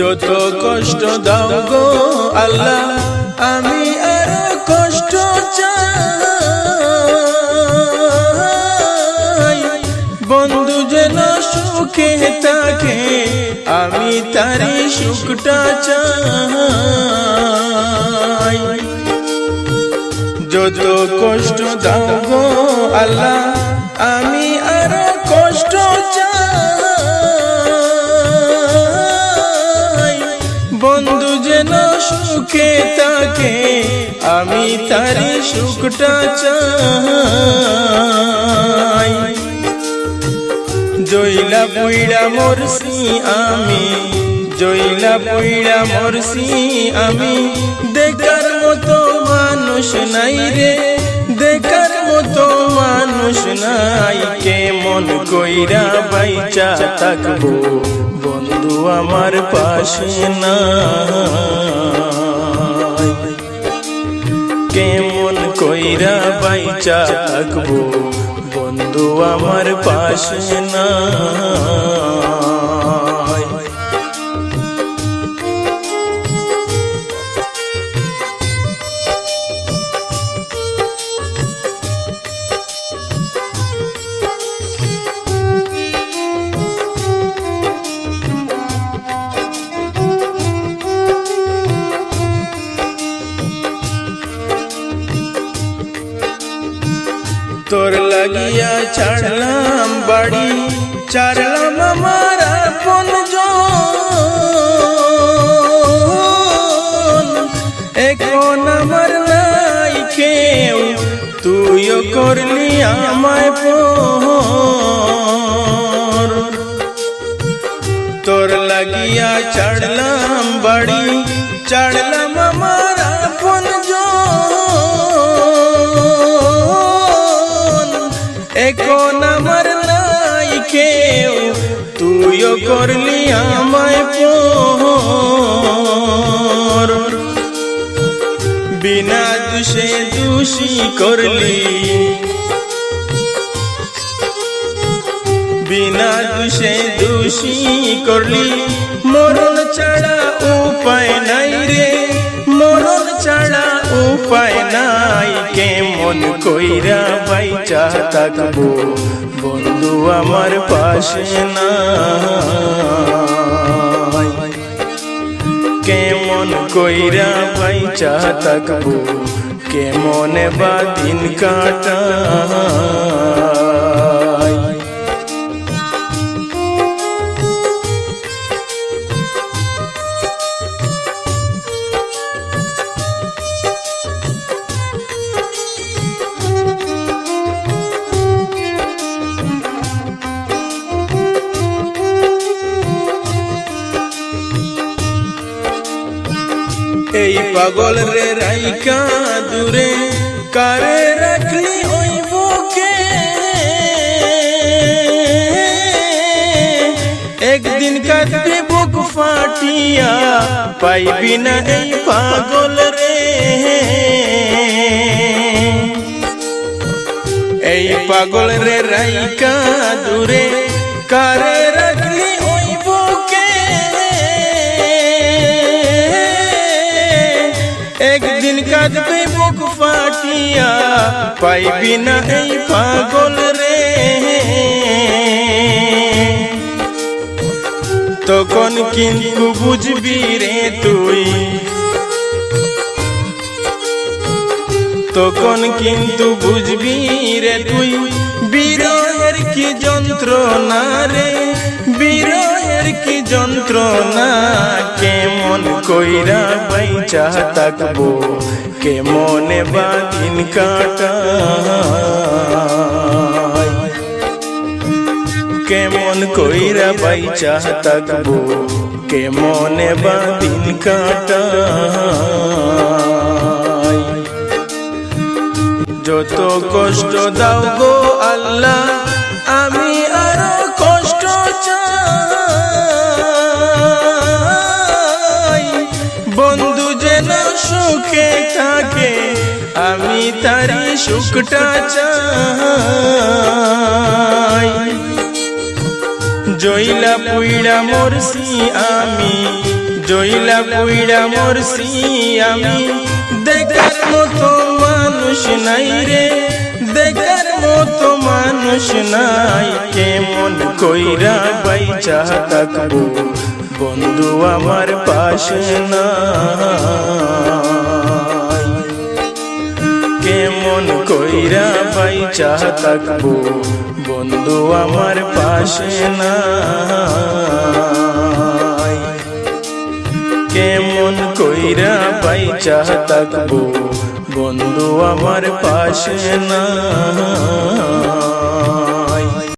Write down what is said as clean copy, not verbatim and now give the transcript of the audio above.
যত কষ্ট দাও গো আল্লাহ আমি আর কষ্ট চাই, বন্ধু যেন সুখে থাকে আমি তারি সুখটা চাই। যত কষ্ট দাও গো আল্লাহ আমি আর কষ্ট চাই, বন্ধু যেন সুখে থাকে আমি তারি সুখটা চাই। জইলা পইড়া মরছি আমি, জইলা পইড়া মরছি আমি, দেখার মতো মানুষ নাই রে, দেখার মতো মানুষ নাই। কেমন কইরা বাইচা থাকবো বন্ধু আমার পাশে নাই, কেমন কইরা বাইচা থাকবো বন্ধু আমার পাশে নাই। তোর লাগিয়া ছাড়লাম বাড়ি, ছাড়লাম আমার আপনজন, এখন আমার নাই কেউ তুইও করলি আমায় পর। তোর লাগিয়া ছাড়লাম বাড়ি, ছাড়লাম আমার আপনজন, এখন আমার নাই কেউ তুইও করলি আমায় পর। বিনা দোষে দোষী করলি, বিনা দোষে দোষী করলি, মরণ ছাড়া উপায় নাই রে, মরণ ছাড়া উপায় নাই। কেমন কইরা বাইচা থাকবো বন্ধু আমার পাশে নাই, কেমন কইরা বাইচা থাকবো কেমন বা দিন কাটাই। এই পাগল রে রাইকা দূরে কারে রাখলি ওই বুকে, একদিন কাঁদবি বুক ফাটিয়া পাইবি না এই পাগল রে। এই পাগল রে রাইকা দূরে কারে রাখলি ওই বুকে, একদিন কাঁদবি বুক ফাটিয়া পাইবি না এই পাগল রে। তখন কিন্তু বুঝবি রে তুই, তখন কিন্তু বুঝবি রে তুই, বিরহের কি যন্ত্রণা রে, বিরহের কি যন্ত্রণা। কেমন কইরা বাইচা থাকবো কেমনে বা দিন কাটাই, কেমন কইরা বাইচা থাকবো কেমনে বা দিন কাটাই। যত কষ্ট দাও গো আল্লাহ আমি আরো কষ্ট চাই, বন্ধু যেন সুখে থাকে আমি তারি সুখটা চাই। জইলা পুইড়া মরছি আমি, জইলা পুইড়া মরছি আমি, দেখার মতো মানুষ নাই রে, দেখার মতো মানুষ নাই। কেমন কইরা বাইচা থাকবো বন্ধু আমার পাশে নাই, কেমন কইরা বাইচা থাকবো বন্ধু আমার পাশে নাই, কেমন কইরা বাইচা থাকবো বন্ধু আমার পাশে নাই।